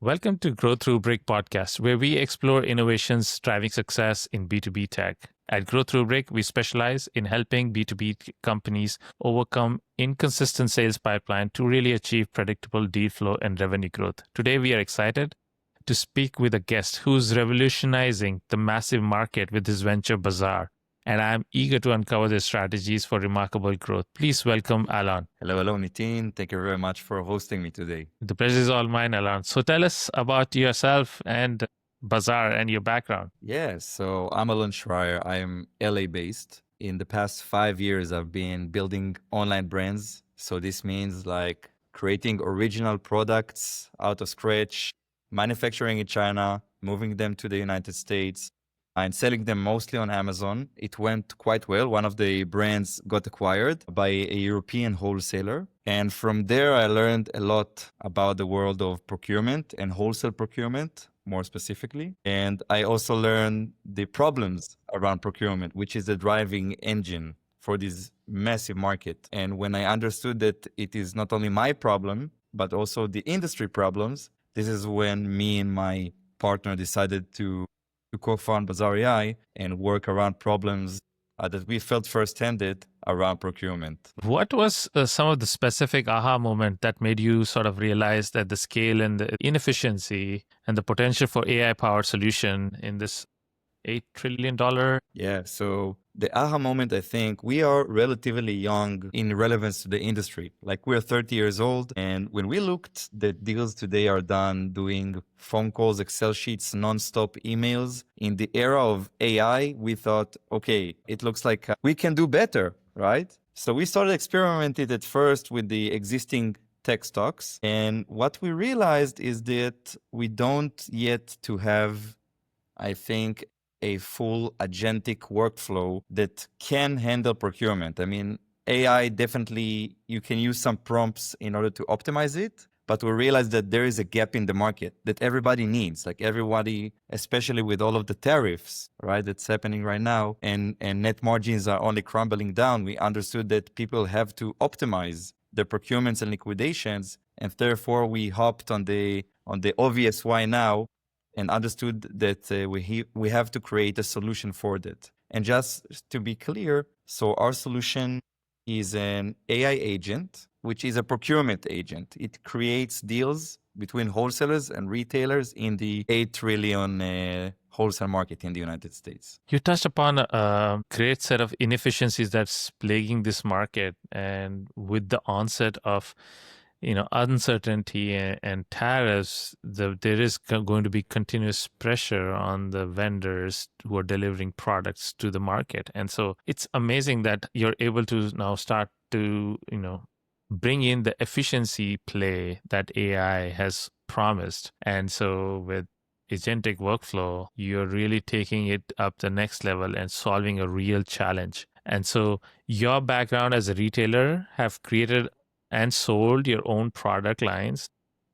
Welcome to Growth Rubric podcast, where we explore innovations driving success in B2B tech. At Growth Rubric, we specialize in helping B2B companies overcome inconsistent sales pipeline to really achieve predictable deal flow and revenue growth. Today, we are excited to speak with a guest who's revolutionizing the massive market with his venture Bazaar. And I'm eager to uncover their strategies for remarkable growth. Please welcome Alon. Hello, Nitin. Thank you very much for hosting me today. The pleasure is all mine, Alon. So tell us about yourself and Bazaar and your background. Yeah, so I'm Alon Shrier. I'm LA based. In the past 5 years, I've been building online brands. So this means like creating original products out of scratch, manufacturing in China, moving them to the United States, and selling them mostly on Amazon. It went quite well. One of the brands got acquired by a European wholesaler. And from there, I learned a lot about the world of procurement and wholesale procurement, more specifically. And I also learned the problems around procurement, which is the driving engine for this massive market. And when I understood that it is not only my problem, but also the industry problems, this is when me and my partner decided to co-found Bazaar.ai and work around problems that we felt first-handed around procurement. What was some of the specific aha moment that made you sort of realize that the scale and the inefficiency and the potential for AI-powered solution in this $8 trillion? Yeah, so the aha moment, I think we are relatively young in relevance to the industry. Like we're 30 years old. And when we looked, the deals today are done doing phone calls, Excel sheets, nonstop emails. In the era of AI, we thought, okay, it looks like we can do better, right? So we started experimenting at first with the existing tech stocks. And what we realized is that we don't yet to have, I think, a full agentic workflow that can handle procurement. I mean, AI definitely, you can use some prompts in order to optimize it, but we realized that there is a gap in the market that everybody needs, like everybody, especially with all of the tariffs, right, that's happening right now, and net margins are only crumbling down. We understood that people have to optimize their procurements and liquidations, and therefore we hopped on the obvious why now, and understood that we have to create a solution for that. And just to be clear, so our solution is an AI agent, which is a procurement agent. It creates deals between wholesalers and retailers in the 8 trillion wholesale market in the United States. You touched upon a great set of inefficiencies that's plaguing this market. And with the onset of uncertainty and tariffs, there is going to be continuous pressure on the vendors who are delivering products to the market. And so it's amazing that you're able to now start to, bring in the efficiency play that AI has promised. And so with agentic workflow, you're really taking it up the next level and solving a real challenge. And so your background as a retailer have created and sold your own product lines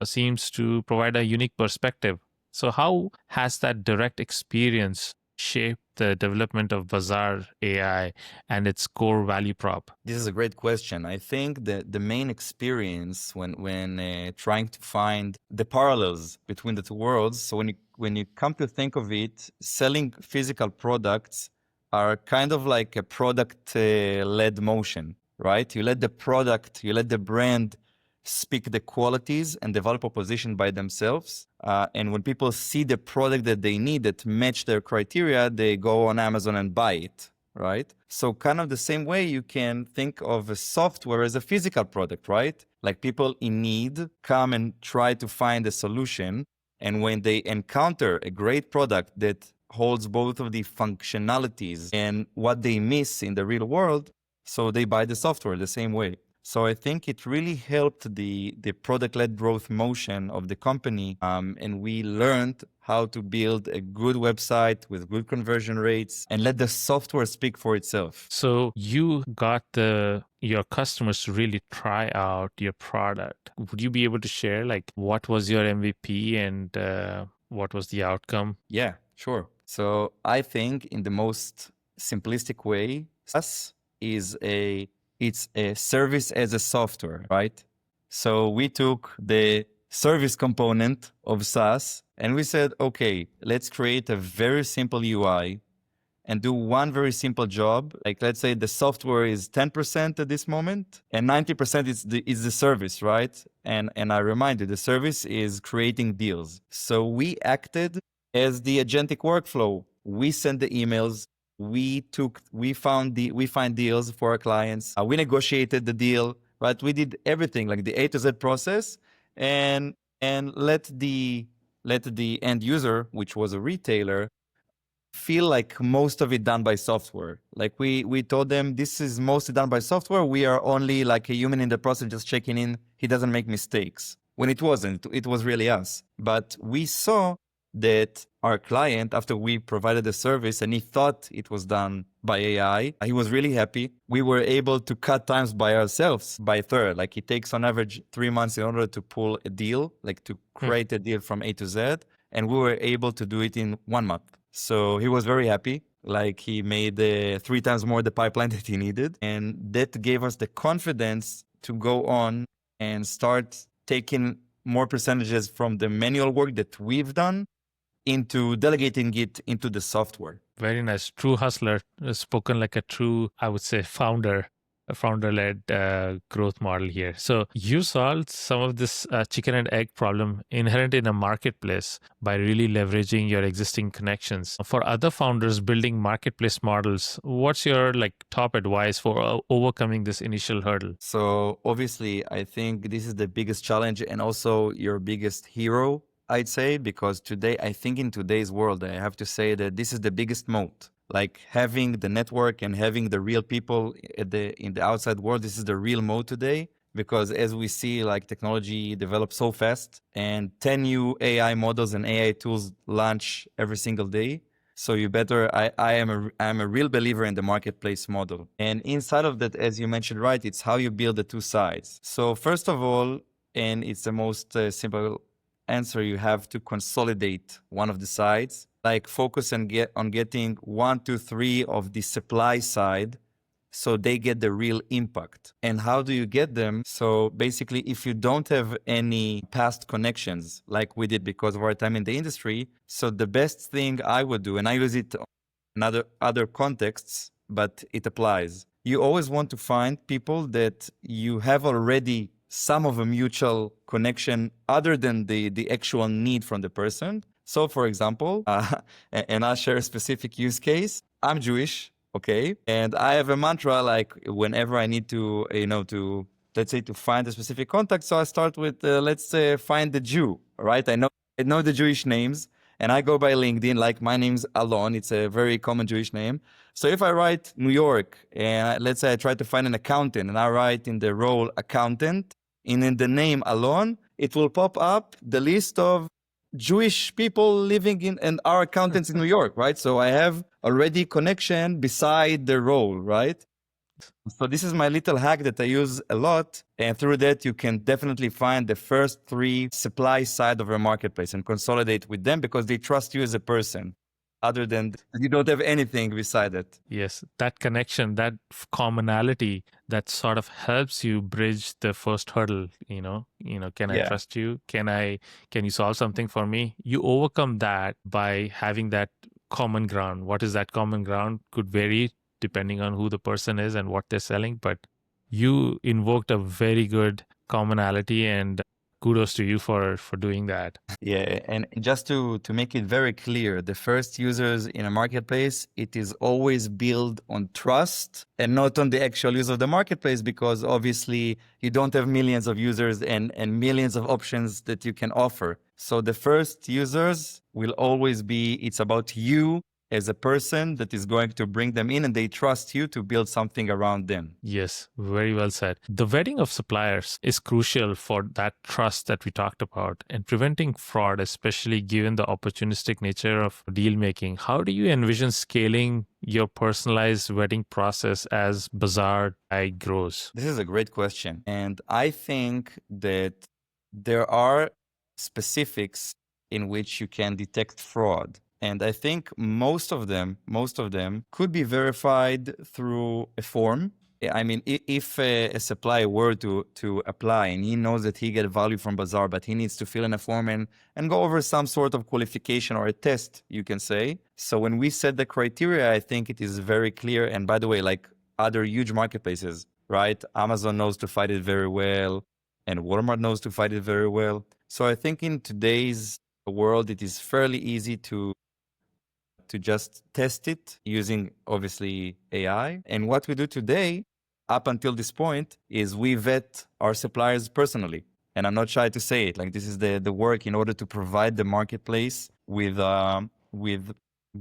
seems to provide a unique perspective. So how has that direct experience shaped the development of Bazaar.ai and its core value prop? This is a great question. I think that the main experience when trying to find the parallels between the two worlds, so when you come to think of it, selling physical products are kind of like a product-led motion. Right? You let the brand speak the qualities and develop a position by themselves. And when people see the product that they need that match their criteria, they go on Amazon and buy it, right? So kind of the same way you can think of a software as a physical product, right? Like people in need come and try to find a solution. And when they encounter a great product that holds both of the functionalities and what they miss in the real world, so they buy the software the same way. So I think it really helped the product-led growth motion of the company. And we learned how to build a good website with good conversion rates and let the software speak for itself. So you got your customers to really try out your product. Would you be able to share like what was your MVP and what was the outcome? Yeah, sure. So I think in the most simplistic way, SaaS it's a service as a software, right? So we took the service component of SaaS. And we said, okay, let's create a very simple UI and do one very simple job. Like, let's say the software is 10% at this moment and 90% is the service, right? And I remind you, the service is creating deals. So we acted as the agentic workflow. We send the emails. We find deals for our clients. We negotiated the deal, right? We did everything, like the A to Z process, and let the end user, which was a retailer, feel like most of it done by software. Like we told them this is mostly done by software. We are only like a human in the process, just checking in. He doesn't make mistakes. When it wasn't, it was really us. But we saw that our client, after we provided the service and he thought it was done by AI, he was really happy. We were able to cut times by ourselves by a third. Like it takes on average 3 months in order to pull a deal, like to create a deal from A to Z. And we were able to do it in 1 month. So he was very happy. Like he made 3 times more the pipeline that he needed. And that gave us the confidence to go on and start taking more percentages from the manual work that we've done into delegating it into the software. Very nice. True hustler, spoken like a true, I would say, founder, a founder-led growth model here. So you solved some of this chicken and egg problem inherent in a marketplace by really leveraging your existing connections. For other founders building marketplace models, what's your top advice for overcoming this initial hurdle? So obviously, I think this is the biggest challenge and also your biggest hero, I'd say, because today, I think in today's world, I have to say that this is the biggest moat. Like having the network and having the real people in the outside world, this is the real moat today. Because as we see, like technology develops so fast and 10 new AI models and AI tools launch every single day. So you better, I am a real believer in the marketplace model. And inside of that, as you mentioned, right, it's how you build the two sides. So first of all, and it's the most simple answer, you have to consolidate one of the sides, like focus and on getting 1, 2, 3 of the supply side so they get the real impact. And how do you get them? So basically, if you don't have any past connections like we did because of our time in the industry, so the best thing I would do, and I use it in other contexts, but it applies. You always want to find people that you have already some of a mutual connection other than the actual need from the person. So for example, and I'll share a specific use case. I'm Jewish, okay? And I have a mantra, like whenever I need to, to, let's say, to find a specific contact. So I start with, let's say, find the Jew, right? I know the Jewish names and I go by LinkedIn, like my name's Alon. It's a very common Jewish name. So if I write New York and let's say I try to find an accountant and I write in the role accountant, and in the name Alon, it will pop up the list of Jewish people living in our accountants in New York, right? So I have already connection beside the role, right? So this is my little hack that I use a lot. And through that, you can definitely find the first 3 supply side of your marketplace and consolidate with them because they trust you as a person. Other than you don't have anything beside it. Yes, that connection, that commonality, that sort of helps you bridge the first hurdle. Can I trust you? Can you solve something for me? You overcome that by having that common ground. What is that common ground? Could vary depending on who the person is and what they're selling, but you invoked a very good commonality, and kudos to you for doing that. Yeah, and just to make it very clear, the first users in a marketplace, it is always built on trust and not on the actual use of the marketplace, because obviously you don't have millions of users and millions of options that you can offer. So the first users will always be, it's about you as a person that is going to bring them in and they trust you to build something around them. Yes, very well said. The vetting of suppliers is crucial for that trust that we talked about and preventing fraud, especially given the opportunistic nature of deal making. How do you envision scaling your personalized vetting process as Bazaar.ai grows? This is a great question. And I think that there are specifics in which you can detect fraud. And I think most of them could be verified through a form. I mean, if a supplier were to apply and he knows that he get value from Bazaar, but he needs to fill in a form and go over some sort of qualification or a test, you can say. So when we set the criteria, I think it is very clear. And by the way, like other huge marketplaces, right? Amazon knows to fight it very well, and Walmart knows to fight it very well. So I think in today's world, it is fairly easy to just test it using obviously AI. And what we do today, up until this point, is we vet our suppliers personally. And I'm not shy to say it. Like this is the work in order to provide the marketplace with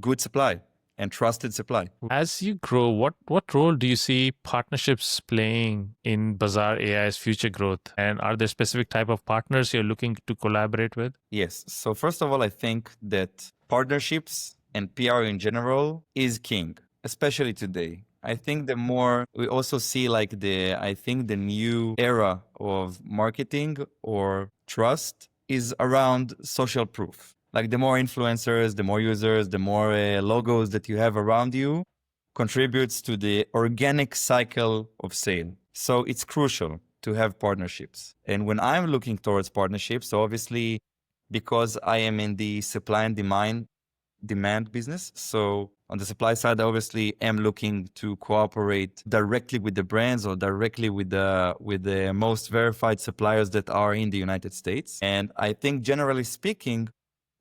good supply and trusted supply. As you grow, what role do you see partnerships playing in Bazaar AI's future growth? And are there specific type of partners you're looking to collaborate with? Yes. So first of all, I think that partnerships and PR in general is king, especially today. I think the more we also see like I think the new era of marketing or trust is around social proof. Like the more influencers, the more users, the more logos that you have around you contributes to the organic cycle of sale. So it's crucial to have partnerships. And when I'm looking towards partnerships, so obviously because I am in the supply and demand business. So on the supply side, I obviously am looking to cooperate directly with the brands or directly with the most verified suppliers that are in the United States. And I think generally speaking,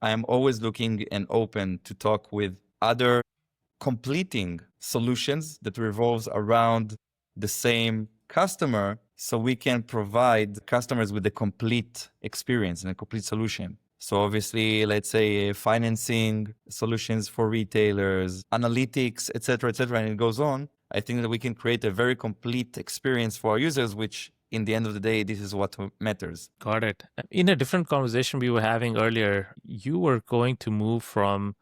I am always looking and open to talk with other completing solutions that revolves around the same customer, so we can provide customers with a complete experience and a complete solution. So obviously, let's say financing solutions for retailers, analytics, et cetera, and it goes on. I think that we can create a very complete experience for our users, which in the end of the day, this is what matters. Got it. In a different conversation we were having earlier, you were going to move from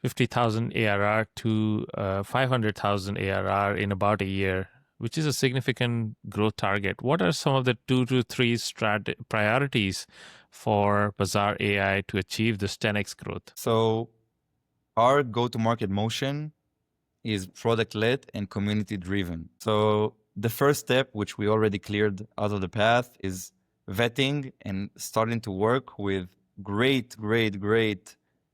50,000 ARR to 500,000 ARR in about a year, which is a significant growth target. What are some of the 2 to 3 priorities for Bazaar AI to achieve this 10x growth? So our go-to-market motion is product-led and community-driven. So the first step, which we already cleared out of the path, is vetting and starting to work with great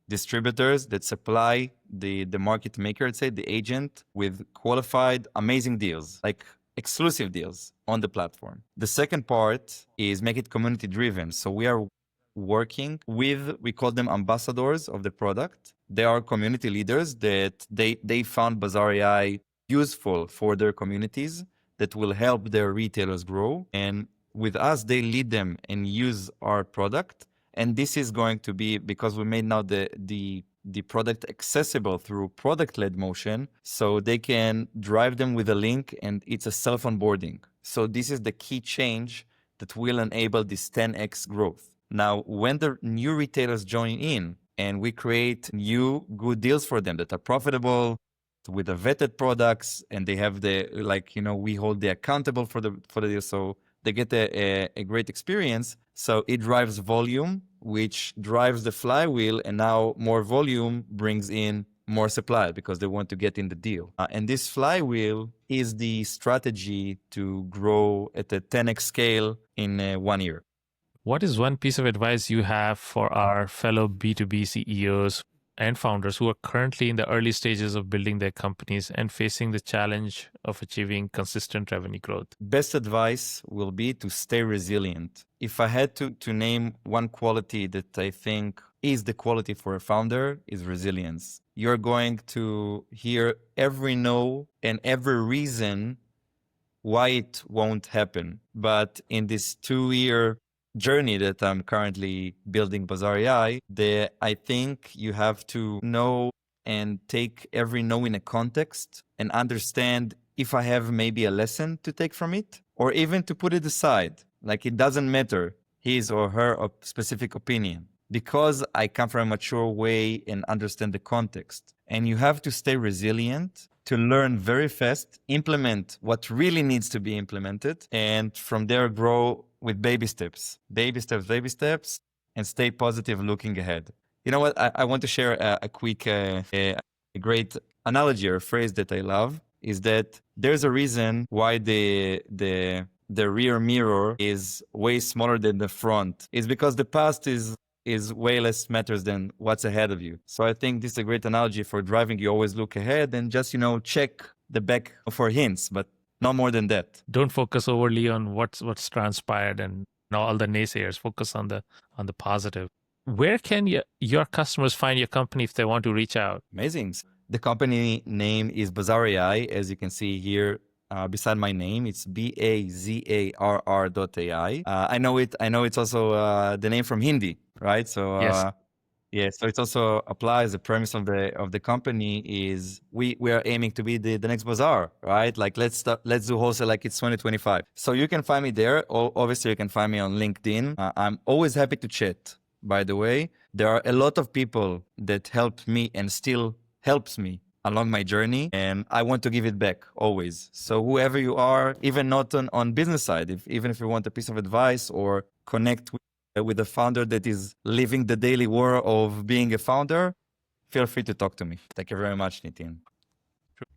distributors that supply the market maker, let's say, the agent, with qualified, amazing deals, like exclusive deals on the platform. The second part is make it community-driven. So we are working with, we call them ambassadors of the product. They are community leaders that they found Bazaar AI useful for their communities that will help their retailers grow. And with us, they lead them and use our product. And this is going to be, because we made now the product accessible through product-led motion, so they can drive them with a link and it's a self-onboarding. So this is the key change that will enable this 10x growth. Now, when the new retailers join in and we create new good deals for them that are profitable with the vetted products, and they have we hold the accountable for the deal, so they get a great experience. So it drives volume, which drives the flywheel, and now more volume brings in more supply because they want to get in the deal. And this flywheel is the strategy to grow at a 10x scale in 1 year. What is one piece of advice you have for our fellow B2B CEOs and founders who are currently in the early stages of building their companies and facing the challenge of achieving consistent revenue growth? Best advice will be to stay resilient. If I had to name one quality that I think is the quality for a founder, is resilience. You're going to hear every no and every reason why it won't happen. But in this 2-year journey that I'm currently building Bazaar AI, I think you have to know and take every no in a context and understand if I have maybe a lesson to take from it, or even to put it aside. Like, it doesn't matter his or her specific opinion, because I come from a mature way and understand the context. And you have to stay resilient to learn very fast, implement what really needs to be implemented, and from there grow with baby steps, and stay positive looking ahead. You know what? I want to share a quick, a great analogy or phrase that I love. is that there's a reason why the rear mirror is way smaller than the front. It's because the past is way less matters than what's ahead of you. So I think this is a great analogy for driving. You always look ahead and just, check the back for hints, but not more than that. Don't focus overly on what's transpired and all the naysayers. Focus on the positive. Where can your customers find your company if they want to reach out? Amazing. The company name is Bazaar.ai, as you can see here beside my name. It's Bazarr.ai. I know it's also the name from Hindi, right? So Yes. yeah, so it also applies. The premise of the company is we are aiming to be the next Bazaar, right? Like let's do wholesale like it's 2025. So you can find me there. Obviously, you can find me on LinkedIn. I'm always happy to chat. By the way, there are a lot of people that helped me and still helps me along my journey, and I want to give it back always. So whoever you are, even not on business side, even if you want a piece of advice or connect with a founder that is living the daily war of being a founder, feel free to talk to me. Thank you very much, Nitin.